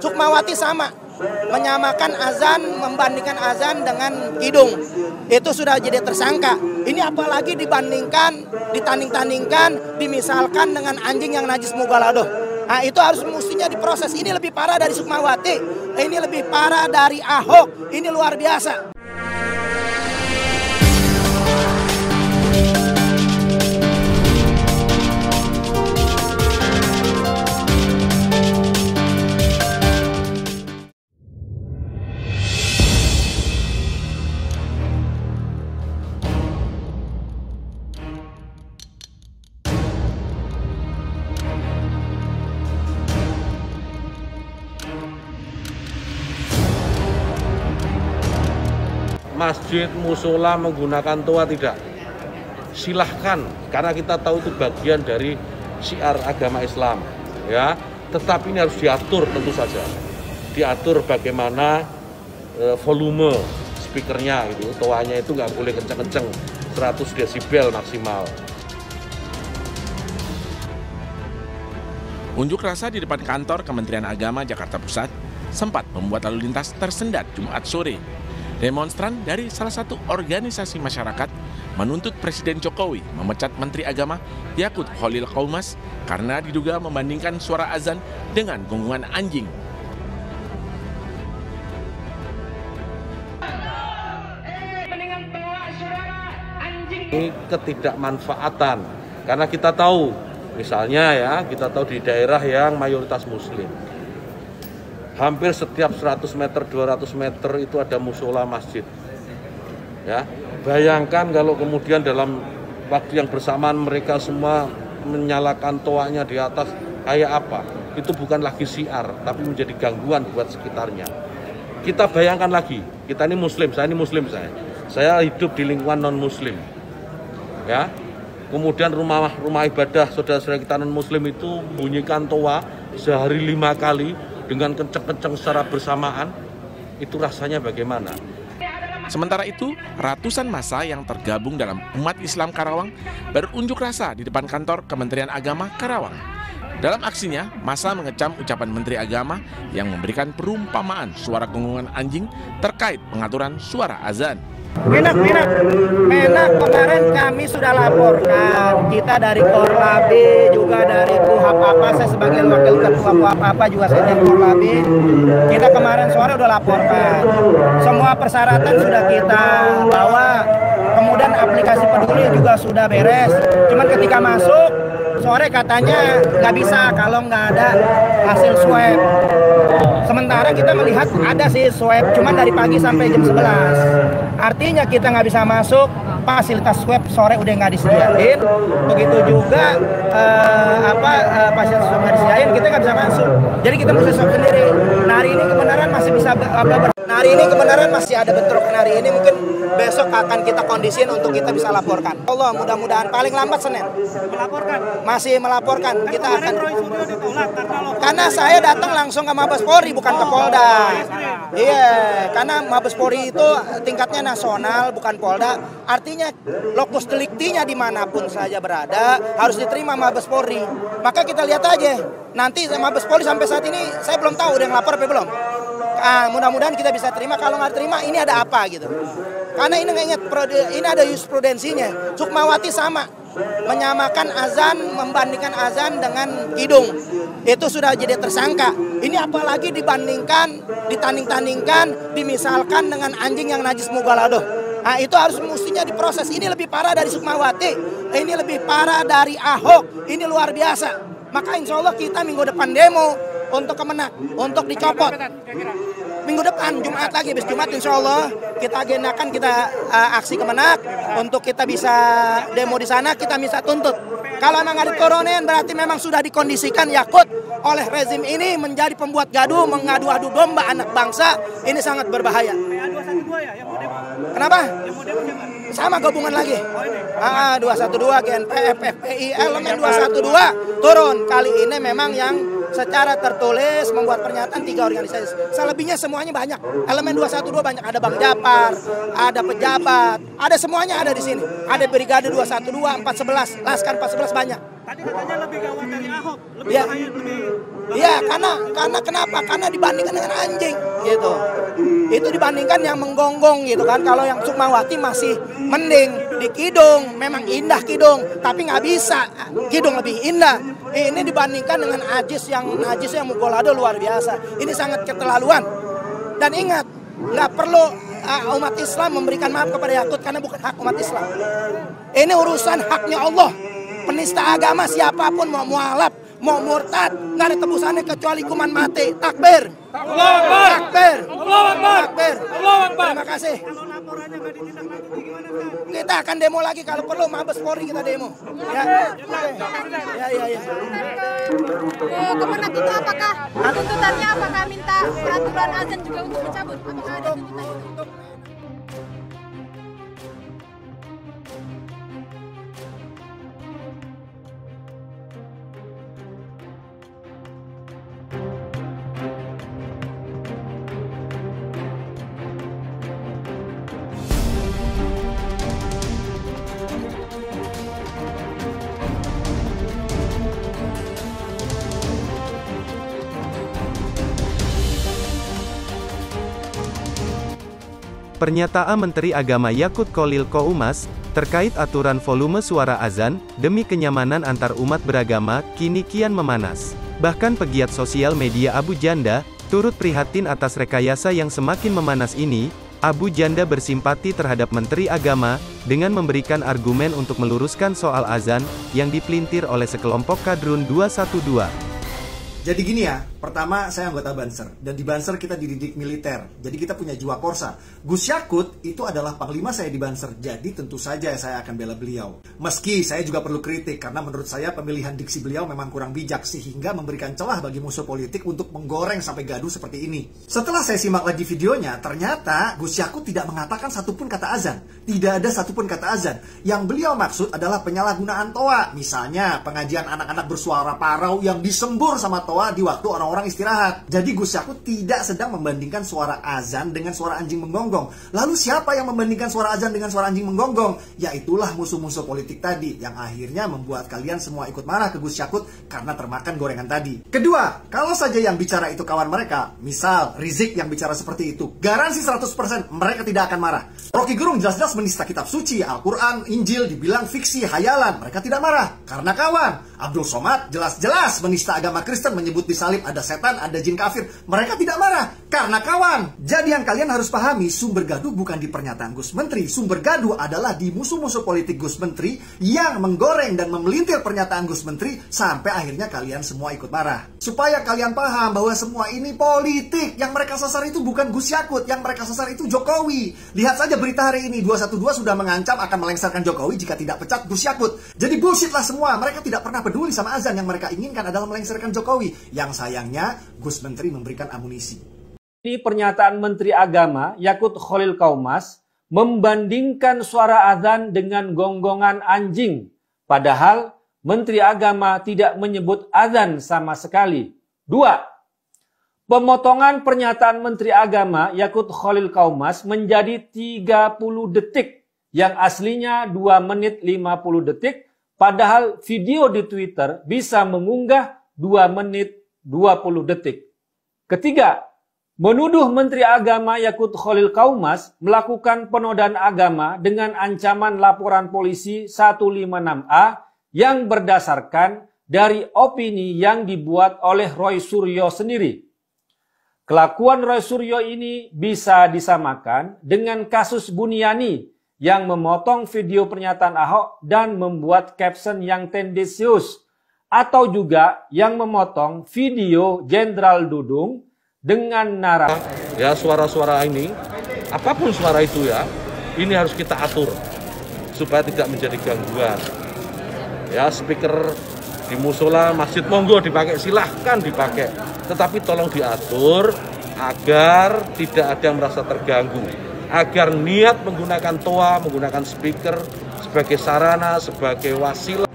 Sukmawati sama, menyamakan azan, membandingkan azan dengan kidung. Itu sudah jadi tersangka. Ini apalagi dibandingkan, ditanding-tandingkan, dimisalkan dengan anjing yang najis mugaladoh. Nah itu harus mestinya diproses. Ini lebih parah dari Sukmawati, ini lebih parah dari Ahok, ini luar biasa. Masjid, musola menggunakan toa tidak? Silahkan, karena kita tahu itu bagian dari syiar agama Islam, ya. Tetapi ini harus diatur tentu saja, diatur bagaimana volume speakernya itu, toanya itu nggak boleh kenceng-kenceng, 100 desibel maksimal. Unjuk rasa di depan kantor Kementerian Agama Jakarta Pusat sempat membuat lalu lintas tersendat Jumat sore. Demonstran dari salah satu organisasi masyarakat menuntut Presiden Jokowi memecat Menteri Agama Yakut Khalil Qaumas karena diduga membandingkan suara azan dengan gonggongan anjing. Ini ketidakmanfaatan, karena kita tahu, misalnya ya, kita tahu di daerah yang mayoritas Muslim. Hampir setiap 100 meter, 200 meter itu ada musola masjid. Ya, bayangkan kalau kemudian dalam waktu yang bersamaan mereka semua menyalakan toanya di atas, kayak apa? Itu bukan lagi syiar, tapi menjadi gangguan buat sekitarnya. Kita bayangkan lagi, kita ini Muslim, saya ini Muslim saya hidup di lingkungan non Muslim. Ya, kemudian rumah ibadah saudara-saudara kita non Muslim itu bunyikan toa sehari 5 kali. Dengan kenceng-kenceng secara bersamaan, itu rasanya bagaimana? Sementara itu, ratusan massa yang tergabung dalam umat Islam Karawang berunjuk rasa di depan kantor Kementerian Agama Karawang. Dalam aksinya, massa mengecam ucapan Menteri Agama yang memberikan perumpamaan suara gonggongan anjing terkait pengaturan suara azan. Menak kemarin kami sudah laporkan, kita dari Korlabi juga dari Kuhapapa, saya sebagai wakil ketua Kuhapapa juga saya dari Korlabi, kita kemarin sore udah laporkan, semua persyaratan sudah kita bawa, kemudian aplikasi peduli juga sudah beres, cuman ketika masuk sore katanya nggak bisa kalau nggak ada hasil swab. Sementara kita melihat ada sih swab, cuman dari pagi sampai jam 11. Artinya kita nggak bisa masuk, fasilitas swab sore udah nggak disediain. Begitu juga fasilitas swab nggak disediain, kita nggak bisa masuk. Jadi kita mesti swab sendiri. Nah, hari ini kebenaran masih bisa hari ini kebenaran masih ada bentrokan hari ini, mungkin besok akan kita kondisiin untuk kita bisa laporkan. Allah, mudah-mudahan paling lambat Senin. Masih melaporkan. Kita akan. Karena saya datang langsung ke Mabes Polri, bukan ke Polda. Iya, karena Mabes Polri itu tingkatnya nasional, bukan Polda. Artinya lokus deliktinya dimanapun saja berada harus diterima Mabes Polri. Maka kita lihat aja. Nanti Mabes Polri sampai saat ini saya belum tahu udah ngelapor apa belum. Mudah-mudahan kita bisa terima. Kalau nggak terima ini ada apa gitu. Karena ini nggak ingat, ini ada jurisprudensinya. Sukmawati sama, menyamakan azan, membandingkan azan dengan kidung. Itu sudah jadi tersangka. Ini apalagi dibandingkan, ditanding-tandingkan, dimisalkan dengan anjing yang najis mugaladoh. Nah itu harus mestinya diproses. Ini lebih parah dari Sukmawati, ini lebih parah dari Ahok, ini luar biasa. Maka insya Allah kita minggu depan demo untuk Kemenak, untuk dicopot. Minggu depan, Jumat lagi, habis Jumat insya Allah kita agendakan kita aksi Kemenak untuk kita bisa demo di sana, kita bisa tuntut. Kalau memang nggak diturunin berarti memang sudah dikondisikan Yakut oleh rezim ini menjadi pembuat gaduh, mengadu-adu domba anak bangsa, ini sangat berbahaya. Kenapa? Sama gabungan lagi. 212 GNPF, FPI, elemen 212 turun. Kali ini memang yang secara tertulis membuat pernyataan 3 organisasi. Selebihnya semuanya banyak. Elemen 212 banyak. Ada Bang Japar, ada pejabat, ada semuanya ada di sini. Ada Brigade 212, 411, Laskar 411 banyak. Tadi katanya lebih gawat dari Ahok, lebih Ya. bahaya, lebih. Iya, karena kenapa? Karena dibandingkan dengan anjing, gitu. Itu dibandingkan yang menggonggong, gitu kan. Kalau yang Sukmawati masih mending di Kidung, memang indah Kidung, tapi nggak bisa. Kidung lebih indah. Ini dibandingkan dengan Ajis yang Mugolado luar biasa. Ini sangat keterlaluan. Dan ingat, nggak perlu umat Islam memberikan maaf kepada Yakut karena bukan hak umat Islam. Ini urusan haknya Allah. Penista agama siapapun mau mualaf, mau murtad, nggak ada tebusannya kecuali hukuman mati. Takbir. Allahu Akbar. Takbir. Allahu Akbar. Takbir. Allahu Akbar. Terima kasih. Kalau laporannya nggak ditindaklanjuti gimana, Ustaz? Kita akan demo lagi kalau perlu Mabes Polri kita demo. Ya. Ya. Kemenak itu apakah tuntutannya apakah minta peraturan azan juga untuk dicabut? Apakah ada tuntutan itu? Pernyataan Menteri Agama Yakut Kholil Qoumas, terkait aturan volume suara azan, demi kenyamanan antar umat beragama, kini kian memanas. Bahkan pegiat sosial media Abu Janda, turut prihatin atas rekayasa yang semakin memanas ini. Abu Janda bersimpati terhadap Menteri Agama, dengan memberikan argumen untuk meluruskan soal azan, yang dipelintir oleh sekelompok kadrun 212. Jadi gini ya, pertama saya anggota Banser, dan di Banser kita dididik militer, jadi kita punya jiwa korsa. Gus Yakut itu adalah panglima saya di Banser, jadi tentu saja saya akan bela beliau. Meski saya juga perlu kritik, karena menurut saya pemilihan diksi beliau memang kurang bijak, sehingga memberikan celah bagi musuh politik untuk menggoreng sampai gaduh seperti ini. Setelah saya simak lagi videonya, ternyata Gus Yakut tidak mengatakan satupun kata azan. Tidak ada satupun kata azan. Yang beliau maksud adalah penyalahgunaan toa, misalnya pengajian anak-anak bersuara parau yang disembur sama toa di waktu orang-orang istirahat. Jadi Gus Yakut tidak sedang membandingkan suara azan dengan suara anjing menggonggong. Lalu siapa yang membandingkan suara azan dengan suara anjing menggonggong? Yaitulah musuh-musuh politik tadi, yang akhirnya membuat kalian semua ikut marah ke Gus Yakut karena termakan gorengan tadi. Kedua, kalau saja yang bicara itu kawan mereka, misal Rizik yang bicara seperti itu, garansi 100% mereka tidak akan marah. Rocky Gerung jelas-jelas menista kitab suci, Al-Quran, Injil, dibilang fiksi, hayalan, mereka tidak marah. Karena kawan, Abdul Somad jelas-jelas menista agama Kristen, menyebut di salib ada setan, ada jin kafir, mereka tidak marah. Karena kawan. Jadi yang kalian harus pahami, sumber gaduh bukan di pernyataan Gus Menteri, sumber gaduh adalah di musuh-musuh politik Gus Menteri yang menggoreng dan memelintir pernyataan Gus Menteri sampai akhirnya kalian semua ikut marah. Supaya kalian paham bahwa semua ini politik, yang mereka sasar itu bukan Gus Yakut, yang mereka sasar itu Jokowi. Lihat saja berita hari ini, 212 sudah mengancam akan melengsarkan Jokowi jika tidak pecat Gus Yakut. Jadi bullshit lah semua, mereka tidak pernah peduli sama azan, yang mereka inginkan adalah melengsarkan Jokowi. Yang sayangnya, Gus Menteri memberikan amunisi. Ini pernyataan Menteri Agama Yakut Kholil Qoumas membandingkan suara azan dengan gonggongan anjing. Padahal Menteri Agama tidak menyebut azan sama sekali. 2. Pemotongan pernyataan Menteri Agama Yakut Kholil Qoumas menjadi 30 detik yang aslinya 2 menit 50 detik, padahal video di Twitter bisa mengunggah 2 menit 20 detik. Ketiga, menuduh Menteri Agama Yakut Kholil Qoumas melakukan penodaan agama dengan ancaman laporan polisi 156A yang berdasarkan dari opini yang dibuat oleh Roy Suryo sendiri. Kelakuan Roy Suryo ini bisa disamakan dengan kasus Buniani yang memotong video pernyataan Ahok dan membuat caption yang tendensius, atau juga yang memotong video Jenderal Dudung dengan narasi. Ya, suara-suara ini, apapun suara itu ya, ini harus kita atur supaya tidak menjadi gangguan. Ya, speaker di musola, masjid, monggo dipakai, silahkan dipakai. Tetapi tolong diatur agar tidak ada yang merasa terganggu. Agar niat menggunakan toa, menggunakan speaker sebagai sarana, sebagai wasilah.